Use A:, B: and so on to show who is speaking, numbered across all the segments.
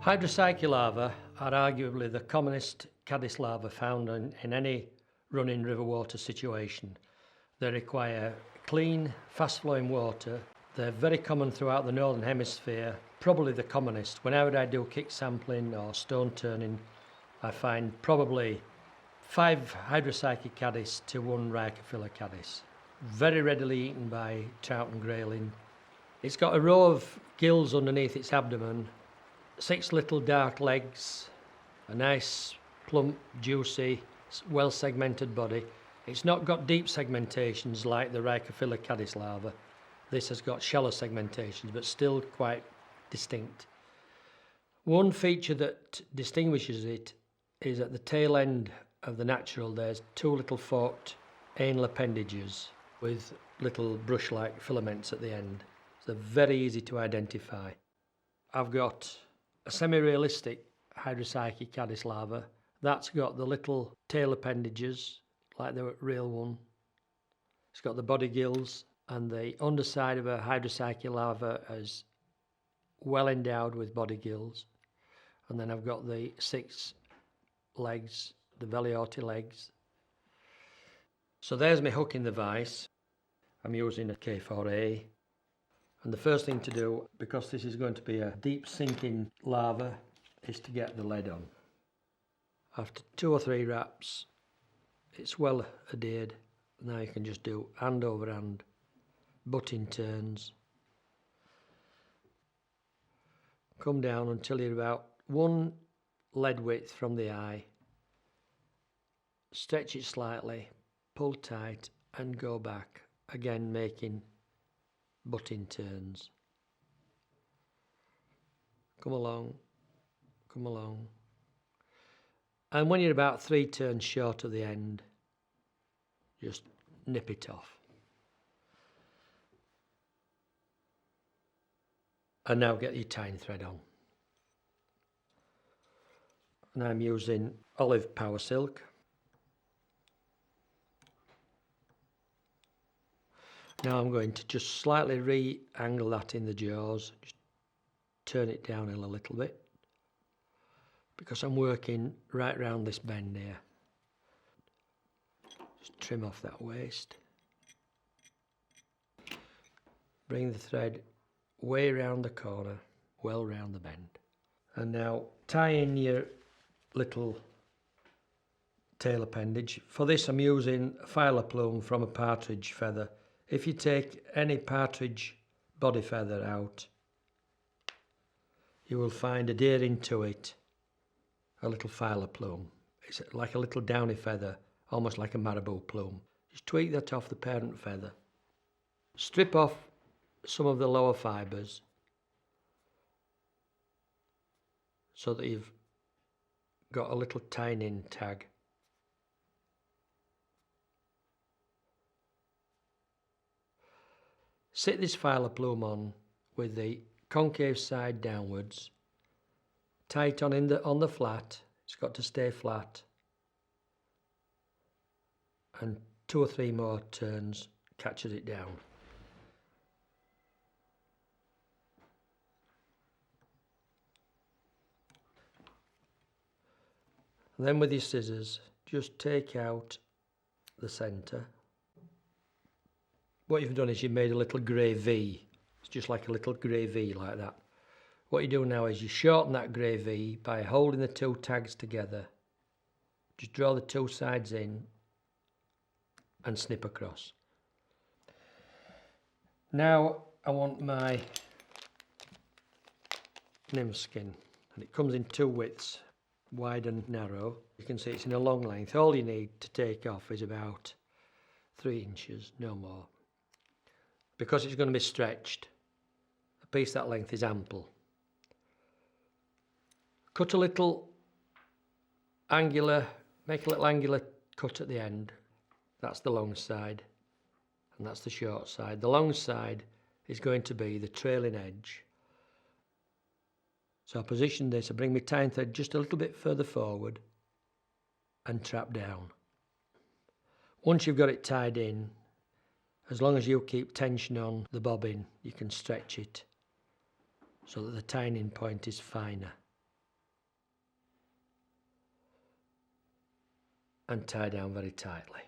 A: Hydropsyche larvae are arguably the commonest caddis larva found in any running river water situation. They require clean, fast-flowing water. They're very common throughout the northern hemisphere, probably the commonest. Whenever I do kick sampling or stone turning, I find probably 5 Hydropsyche caddis to 1 Rhicophylla caddis. Very readily eaten by trout and grayling. It's got a row of gills underneath its abdomen, 6 little dark legs, a nice plump, juicy, well segmented body. It's not got deep segmentations like the Rhicophylla caddis larva. This has got shallow segmentations, but still quite distinct. One feature that distinguishes it is at the tail end of the natural there's 2 little forked anal appendages with little brush-like filaments at the end. So they're very easy to identify. I've got a semi-realistic Hydropsyche caddis larva. That's got the little tail appendages like the real one. It's got the body gills, and the underside of a Hydropsyche larva is well endowed with body gills. And then I've got the 6 legs, the veliorti legs. So there's my hook in the vise. I'm using a K4A. And the first thing to do, because this is going to be a deep sinking larva, is to get the lead on. After 2 or 3 wraps, it's well adhered. Now you can just do hand over hand, butting turns. Come down until you're about 1 lead width from the eye. Stretch it slightly, pull tight and go back, again making butting turns. Come along, come along. And when you're about 3 turns short of the end, just nip it off. And now get your tying thread on. And I'm using olive power silk. Now I'm going to just slightly re-angle that in the jaws, just turn it down a little bit, because I'm working right round this bend here. Just trim off that waste. Bring the thread way round the corner, well round the bend. And now tie in your little tail appendage. For this I'm using a filer plume from a partridge feather. If you take any partridge body feather out, you will find adhering to it a little filer plume. It's like a little downy feather, almost like a marabou plume. Just tweak that off the parent feather. Strip off some of the lower fibres so that you've got a little tying tag. Sit this filer plume on with the concave side downwards. Tie it on on the flat. It's got to stay flat. And 2 or 3 more turns catches it down. And then with your scissors, just take out the centre. What you've done is you've made a little grey V. It's just like a little grey V like that. What you do now is you shorten that grey V by holding the 2 tags together. Just draw the 2 sides in and snip across. Now I want my nymph skin, and it comes in 2 widths, wide and narrow. You can see it's in a long length. All you need to take off is about 3 inches, no more. Because it's going to be stretched, a piece that length is ample. Cut a little angular, make a little angular cut at the end. That's the long side, and that's the short side. The long side is going to be the trailing edge. So I position this, I bring my tying thread just a little bit further forward and trap down. Once you've got it tied in, as long as you keep tension on the bobbin, you can stretch it so that the tying point is finer. and tie down very tightly.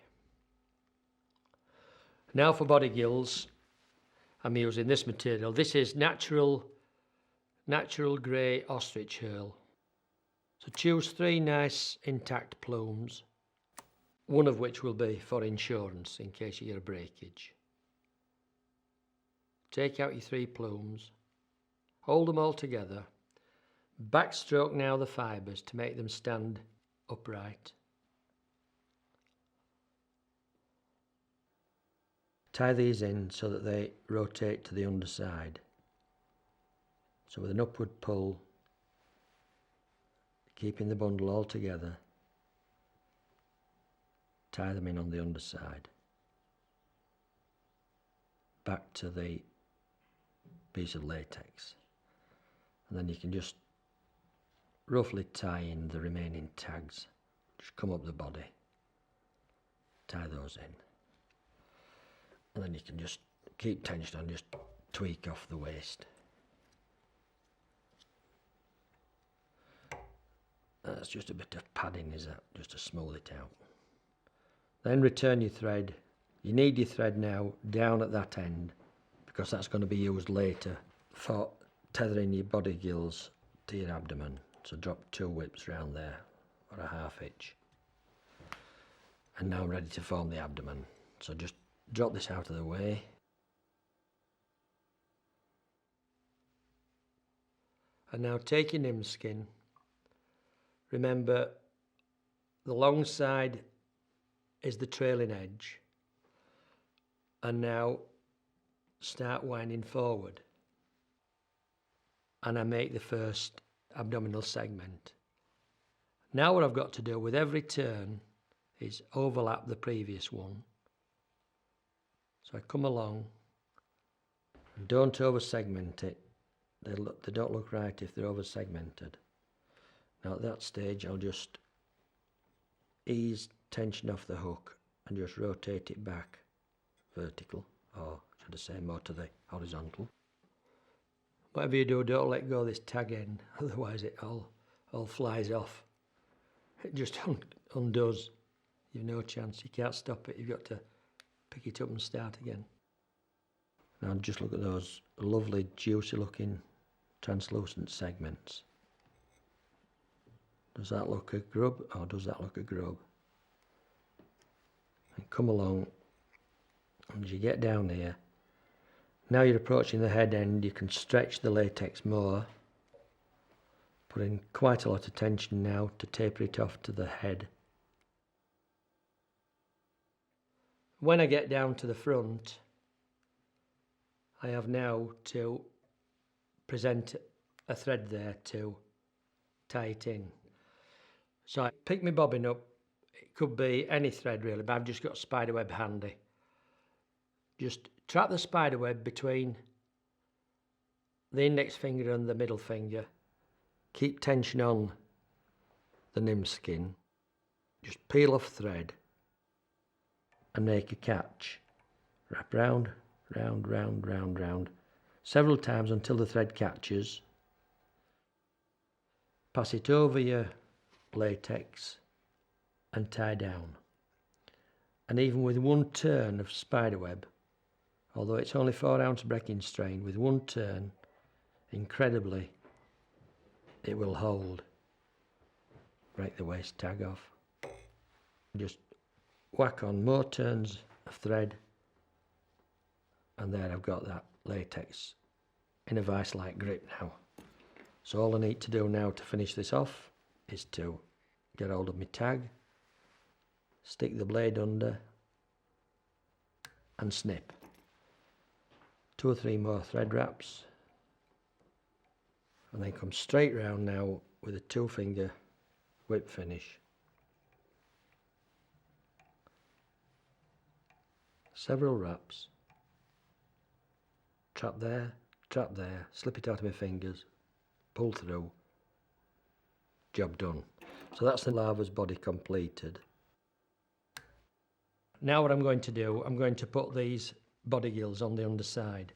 A: Now for body gills, I'm using this material. This is natural grey ostrich herl. So choose 3 nice intact plumes, one of which will be for insurance in case you get a breakage. Take out your 3 plumes, hold them all together, backstroke now the fibres to make them stand upright. Tie these in so that they rotate to the underside. So with an upward pull, keeping the bundle all together, tie them in on the underside. Back to the piece of latex. And then you can just roughly tie in the remaining tags. Just come up the body, tie those in. And then you can just keep tension on, just tweak off the waist. That's just a bit of padding, is that? Just to smooth it out. Then return your thread. You need your thread now down at that end because that's going to be used later for tethering your body gills to your abdomen. So drop 2 whips round there or a 1/2 hitch. And now I'm ready to form the abdomen. So just drop this out of the way. And now take your nymph skin. Remember, the long side is the trailing edge. And now start winding forward. And I make the first abdominal segment. Now what I've got to do with every turn is overlap the previous one. So I come along and don't over segment it. They don't look right if they're over segmented. Now at that stage I'll just ease tension off the hook and just rotate it back vertical, or should I say more to the horizontal. Whatever you do, don't let go of this tag end, otherwise it all flies off. It just undoes. You've no chance, you can't stop it, you've got to pick it up and start again. Now just look at those lovely juicy looking translucent segments. Does that look a grub or does that look a grub? And come along, and as you get down here, now you're approaching the head end, you can stretch the latex more, putting quite a lot of tension now to taper it off to the head. When I get down to the front, I have now to present a thread there to tie it in. So I pick my bobbin up, it could be any thread really, but I've just got spiderweb handy. Just trap the spiderweb between the index finger and the middle finger. Keep tension on the nymph skin. Just peel off thread and make a catch. Wrap round, round, round, round, round, several times until the thread catches. Pass it over your latex and tie down. And even with one turn of spiderweb, although it's only 4-ounce breaking strain, with one turn, incredibly, it will hold. Break the waist tag off. Just whack on more turns of thread, and there I've got that latex in a vice-like grip now. So all I need to do now to finish this off is to get hold of my tag, stick the blade under and snip. 2 or 3 more thread wraps, and then come straight round now with a 2-finger whip finish. Several wraps, trap there, slip it out of my fingers, pull through, job done. So that's the larva's body completed. Now what I'm going to do, I'm going to put these body gills on the underside,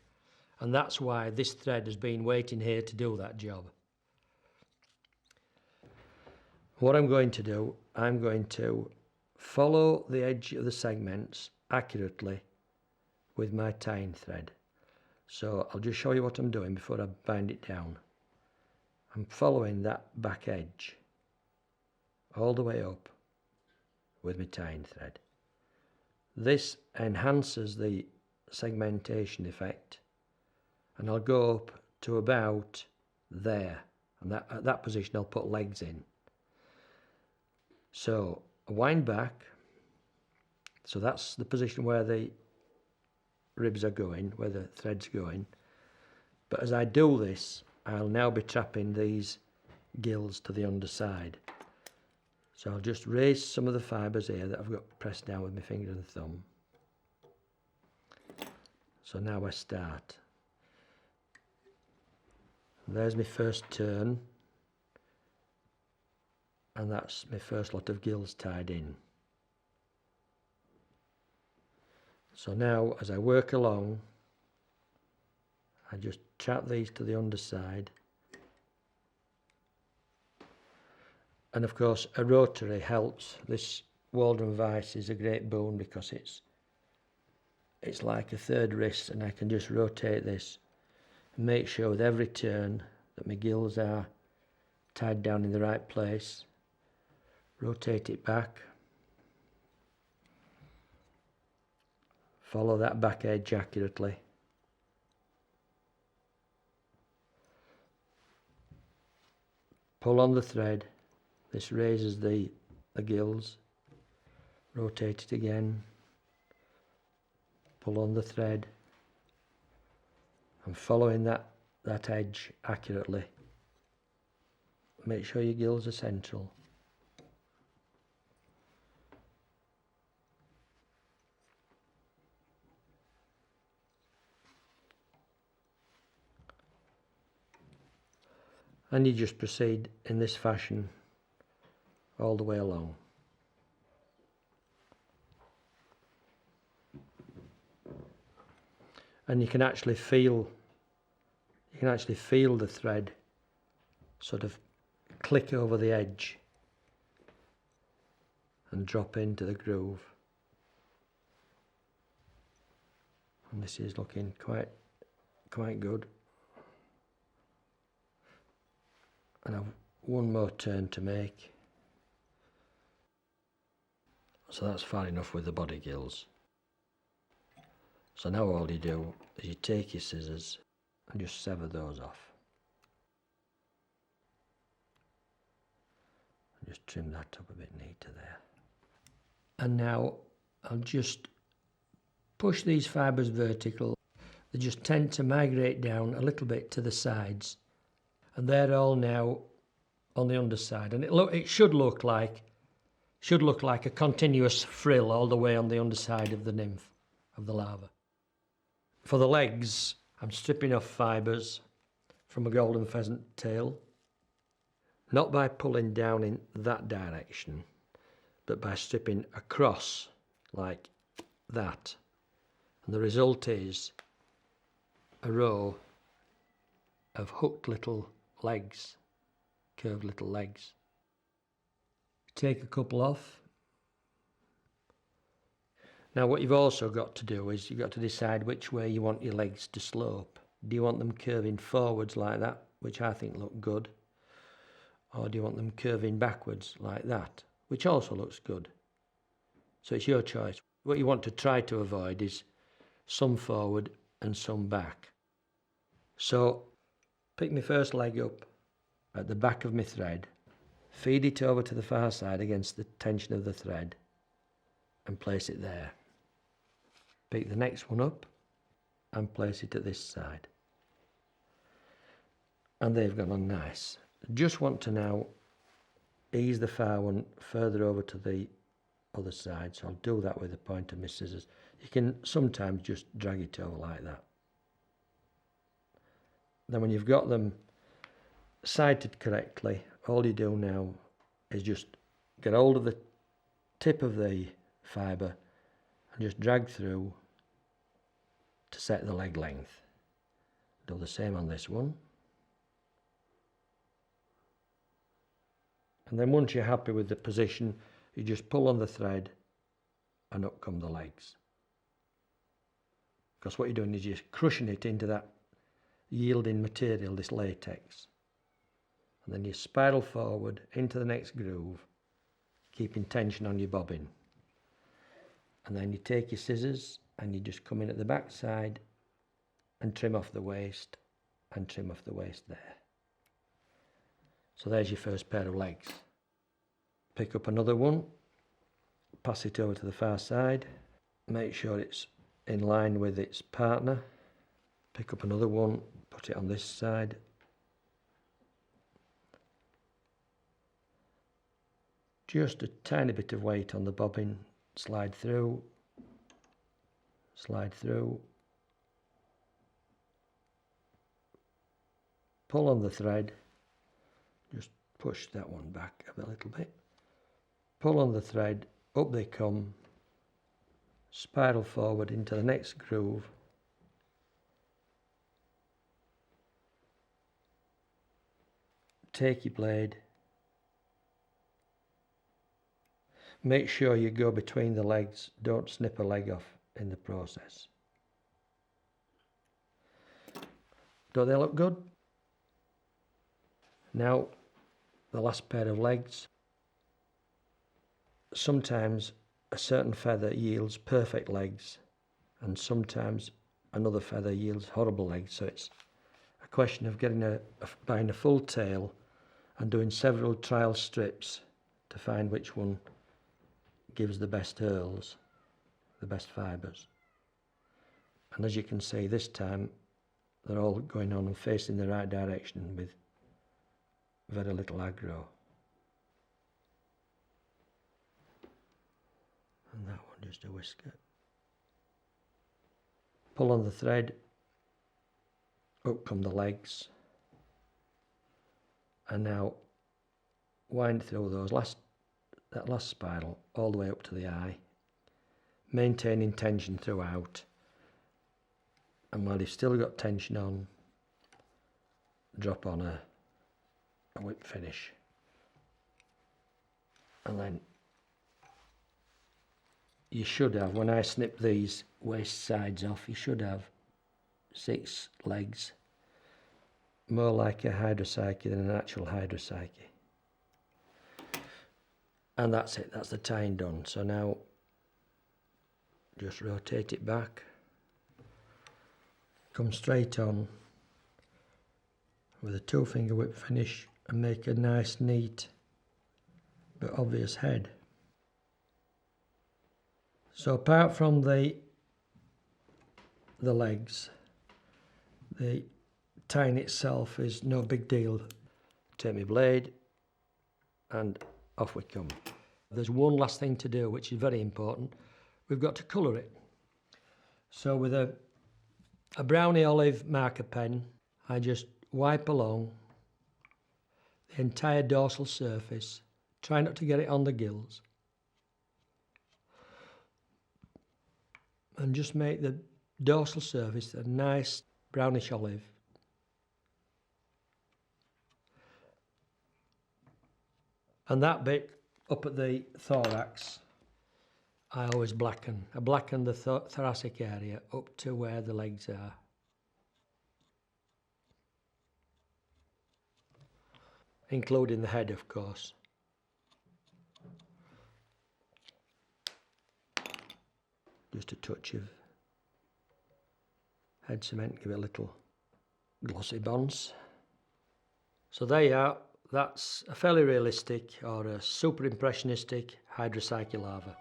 A: and that's why this thread has been waiting here to do that job. What I'm going to do, I'm going to follow the edge of the segments accurately with my tying thread. So I'll just show you what I'm doing before I bind it down. I'm following that back edge all the way up with my tying thread. This enhances the segmentation effect, and I'll go up to about there, and at that position I'll put legs in. So I wind back, so that's the position where the ribs are going, where the thread's going. But as I do this, I'll now be trapping these gills to the underside. So I'll just raise some of the fibres here that I've got pressed down with my finger and thumb. So now I start. There's my first turn, and that's my first lot of gills tied in. So now as I work along, I just trap these to the underside, and of course a rotary helps. This Waldron vise is a great boon because it's like a third wrist, and I can just rotate this and make sure with every turn that my gills are tied down in the right place. Rotate it back, follow that back edge accurately, pull on the thread. This raises the gills, rotate it again, pull on the thread, and following that edge accurately. Make sure your gills are central. And you just proceed in this fashion all the way along. And you can actually feel the thread sort of click over the edge and drop into the groove. And this is looking quite good. And I've one more turn to make. So that's far enough with the body gills. So now all you do is you take your scissors and just sever those off. And just trim that up a bit neater there. And now I'll just push these fibres vertical. They just tend to migrate down a little bit to the sides. And they're all now on the underside, and it should look like a continuous frill all the way on the underside of the nymph, of the larva. For the legs, I'm stripping off fibres from a golden pheasant tail, not by pulling down in that direction, but by stripping across like that, and the result is a row of hooked little legs, curved little legs. Take a couple off. Now what you've also got to do is you've got to decide which way you want your legs to slope. Do you want them curving forwards like that, which I think look good, or do you want them curving backwards like that, which also looks good? So it's your choice. What you want to try to avoid is some forward and some back. So pick my first leg up at the back of my thread, feed it over to the far side against the tension of the thread, and place it there. Pick the next one up and place it at this side. And they've gone on nice. Just want to now ease the far one further over to the other side, so I'll do that with the point of my scissors. You can sometimes just drag it over like that. Then when you've got them sighted correctly, all you do now is just get hold of the tip of the fibre and just drag through to set the leg length. Do the same on this one. And then once you're happy with the position, You just pull on the thread and up come the legs. Because what you're doing is you're crushing it into that yielding material, this latex. And then you spiral forward into the next groove, keeping tension on your bobbin. And then you take your scissors and you just come in at the back side and trim off the waist and trim off the waist there. So there's your first pair of legs. Pick up another one, pass it over to the far side, make sure it's in line with its partner. Pick up another one, put it on this side. Just a tiny bit of weight on the bobbin, slide through, pull on the thread, just push that one back a little bit, pull on the thread, up they come, spiral forward into the next groove, take your blade, make sure you go between the legs, don't snip a leg off in the process. Don't they look good? Now the last pair of legs. Sometimes a certain feather yields perfect legs and sometimes another feather yields horrible legs, so it's a question of buying a full tail and doing several trial strips to find which one gives the best hurls, the best fibres. And as you can see, this time they're all going on and facing the right direction with very little aggro. And that one just a whisker. Pull on the thread, up come the legs, and now wind through that last spiral all the way up to the eye, maintaining tension throughout. And while you've still got tension on, drop on a whip finish. And then you should have, when I snip these waist sides off, you should have 6 legs, more like a hydropsyche than an actual hydropsyche. And that's it, that's the tying done. So now just rotate it back, come straight on with a 2-finger whip finish and make a nice, neat but obvious head. So apart from the legs, the tying itself is no big deal. Take my blade and off we come. There's one last thing to do which is very important. We've got to colour it. So with a browny olive marker pen, I just wipe along the entire dorsal surface. Try not to get it on the gills. And just make the dorsal surface a nice brownish olive. And that bit up at the thorax, I always blacken. I blacken the thoracic area up to where the legs are. Including the head, of course. Just a touch of head cement, give it a little glossy bounce. So there you are. That's a fairly realistic or a super impressionistic Hydropsyche larva.